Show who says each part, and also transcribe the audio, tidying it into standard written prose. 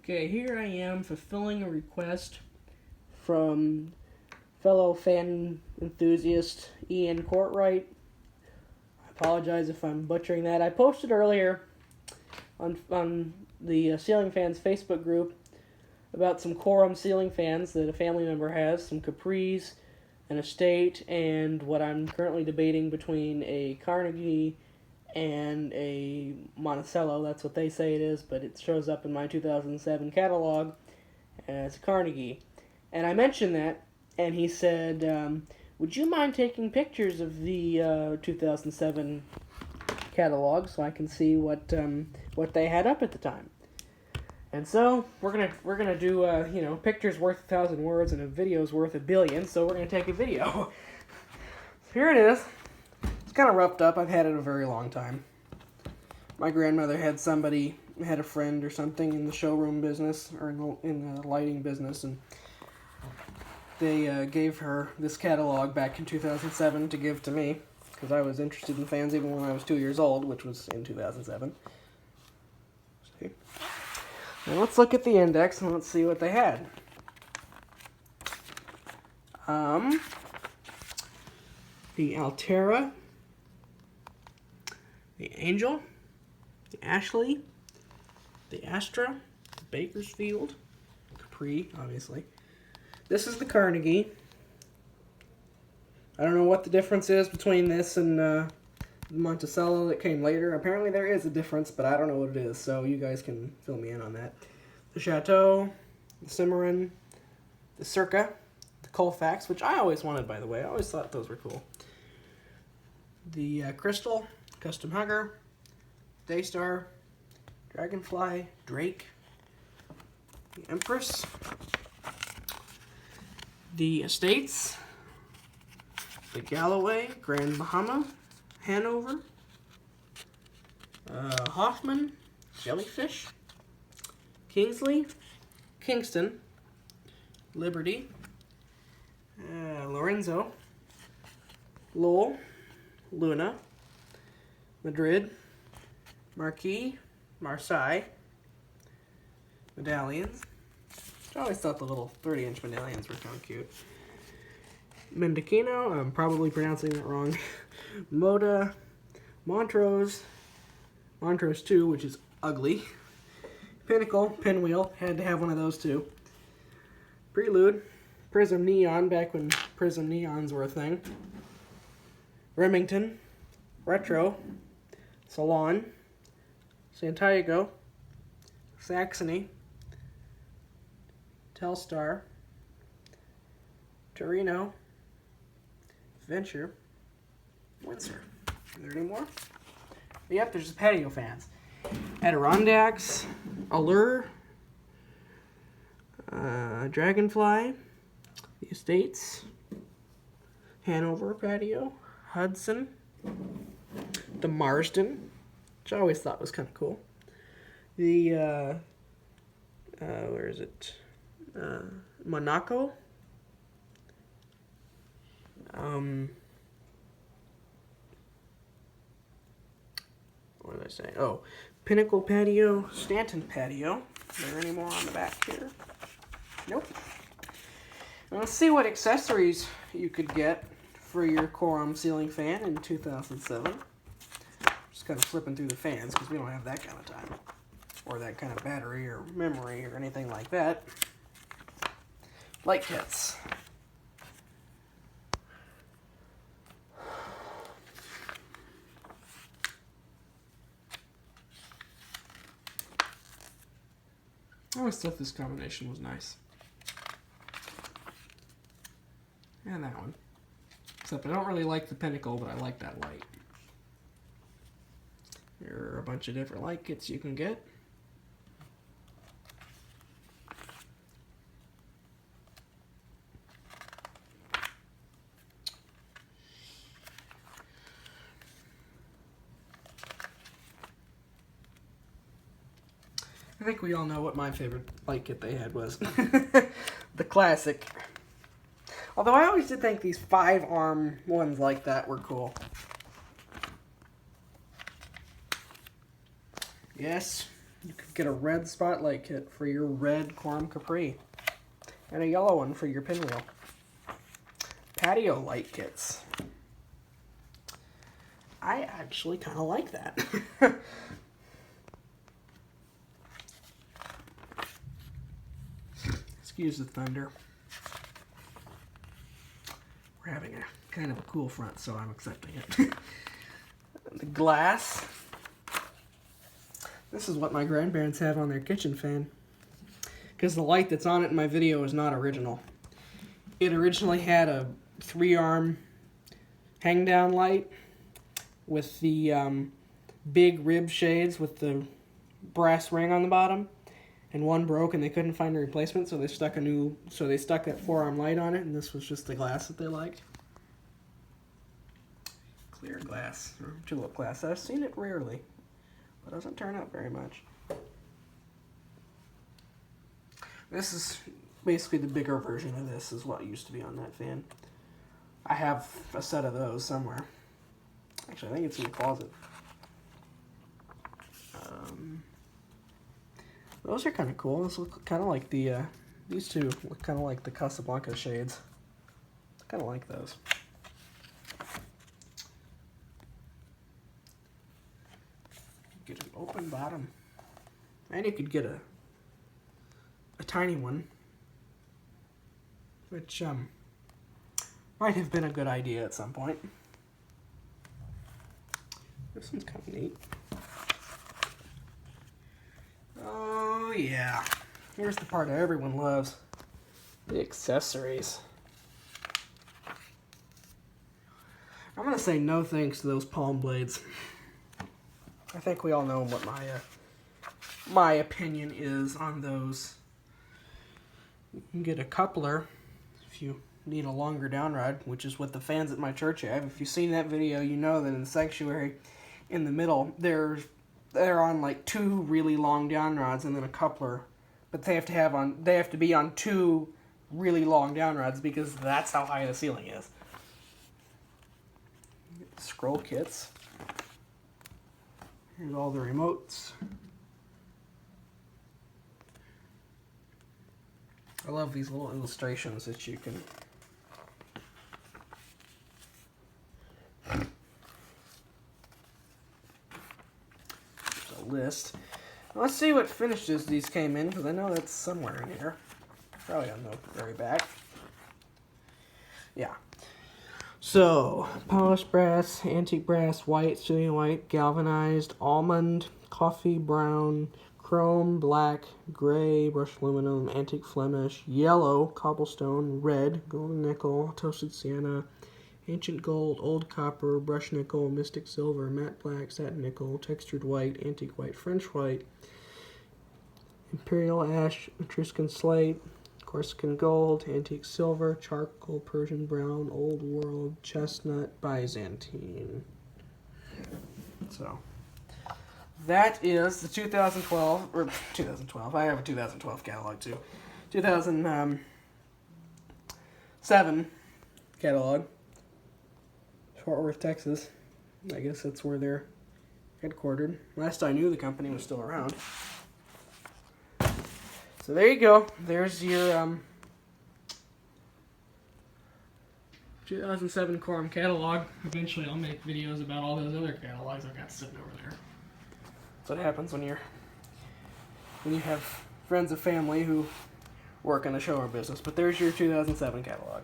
Speaker 1: Okay, here I am fulfilling a request from fellow fan enthusiast Ian Courtwright. I apologize if I'm butchering that. I posted earlier on the Ceiling Fans Facebook group about some Quorum ceiling fans that a family member has, some Capris, an Estate, and what I'm currently debating between a Carnegie and a Monticello. That's what they say it is, but it shows up in my 2007 catalog as a Carnegie. And I mentioned that, and he said, would you mind taking pictures of the 2007 catalog so I can see what they had up at the time? And so we're gonna do pictures worth 1,000 words and a video's worth 1 billion. So we're gonna take a video. Here it is. It's kind of roughed up. I've had it a very long time. My grandmother had a friend or something in the showroom business or in the lighting business, and they gave her this catalog back in 2007 to give to me because I was interested in fans even when I was 2 years old, which was in 2007. See? Now let's look at the index and let's see what they had. The Altera, the Angel, the Ashley, the Astra, the Bakersfield, Capri, obviously. This is the Carnegie. I don't know what the difference is between this and the Monticello that came later. Apparently there is a difference, but I don't know what it is, so you guys can fill me in on that. The Chateau, the Cimarron, the Circa, the Colfax, which I always wanted, by the way. I always thought those were cool. The Crystal, Custom Hugger, Daystar, Dragonfly, Drake, the Empress, the Estates, the Galloway, Grand Bahama, Hanover, Hoffman, Jellyfish, Kingsley, Kingston, Liberty, Lorenzo, Lowell, Luna, Madrid, Marquis, Marseille, medallions. I always thought the little 30-inch medallions were kind of cute. Mendocino, I'm probably pronouncing that wrong. Moda, Montrose 2, which is ugly. Pinnacle, Pinwheel, had to have one of those too. Prelude, Prism Neon, back when Prism Neons were a thing. Remington, Retro, Salon, Santiago, Saxony, Telstar, Torino, Venture, Windsor. Are there any more? Yep, there's the patio fans. Adirondacks, Allure, Dragonfly, the Estates, Hanover patio, Hudson, the Marsden, which I always thought was kind of cool. The, where is it? Monaco. What did I say? Oh, Pinnacle patio, Stanton patio. Are there any more on the back here? Nope. Now let's see what accessories you could get for your Quorum ceiling fan in 2007. Just kind of flipping through the fans because we don't have that kind of time. Or that kind of battery or memory or anything like that. Light kits. I always thought this combination was nice. And that one. Except I don't really like the Pinnacle, but I like that light. There are a bunch of different light kits you can get. I think we all know what my favorite light kit they had was. The classic. Although I always did think these 5-arm ones like that were cool. Yes, You could get a red spotlight kit for your red Quorum Capri, and a yellow one for your pinwheel. Patio light kits. I actually kind of like that. Excuse the thunder. We're having a kind of a cool front, so I'm accepting it. The glass. This is what my grandparents have on their kitchen fan, because the light that's on it in my video is not original. It originally had a 3-arm hang-down light with the big rib shades with the brass ring on the bottom, and one broke and they couldn't find a replacement, so they stuck that 4-arm light on it, and this was just the glass that they liked. Clear glass, or tulip glass. I've seen it rarely, but it doesn't turn out very much. This is basically the bigger version of this, is what used to be on that fan. I have a set of those somewhere. Actually, I think it's in the closet. Those are kind of cool. Those look kind of like the, these two look kind of like the Casablanca shades. I kind of like those. Get an open bottom. And you could get a tiny one, which might have been a good idea at some point. This one's kind of neat. Oh yeah, here's the part everyone loves, the accessories. I'm gonna say no thanks to those palm blades. I think we all know what my opinion is on those. You can get a coupler if you need a longer down rod, which is what the fans at my church have. If you've seen that video, you know that in the sanctuary, in the middle, they're on like 2 really long down rods and then a coupler, but they have to be on 2 really long down rods because that's how high the ceiling is. Scroll kits. Here's all the remotes. I love these little illustrations that you can list. Let's see what finishes these came in, because I know that's somewhere in here. Probably on the very back. Yeah. So, polished brass, antique brass, white, cerulean white, galvanized, almond, coffee brown, chrome, black, gray, brushed aluminum, antique Flemish, yellow, cobblestone, red, golden nickel, toasted sienna, ancient gold, old copper, brushed nickel, mystic silver, matte black, satin nickel, textured white, antique white, French white, imperial ash, Etruscan slate, Corsican gold, antique silver, charcoal, Persian brown, old world, chestnut, Byzantine. So, that is the 2012, I have a 2012 catalog too, 2007 catalog. Fort Worth, Texas. I guess that's where they're headquartered. Last I knew, the company was still around. So there you go. There's your 2007 Quorum catalog. Eventually I'll make videos about all those other catalogs I've got sitting over there. That's what happens when you have friends and family who work in the showroom business. But there's your 2007 catalog.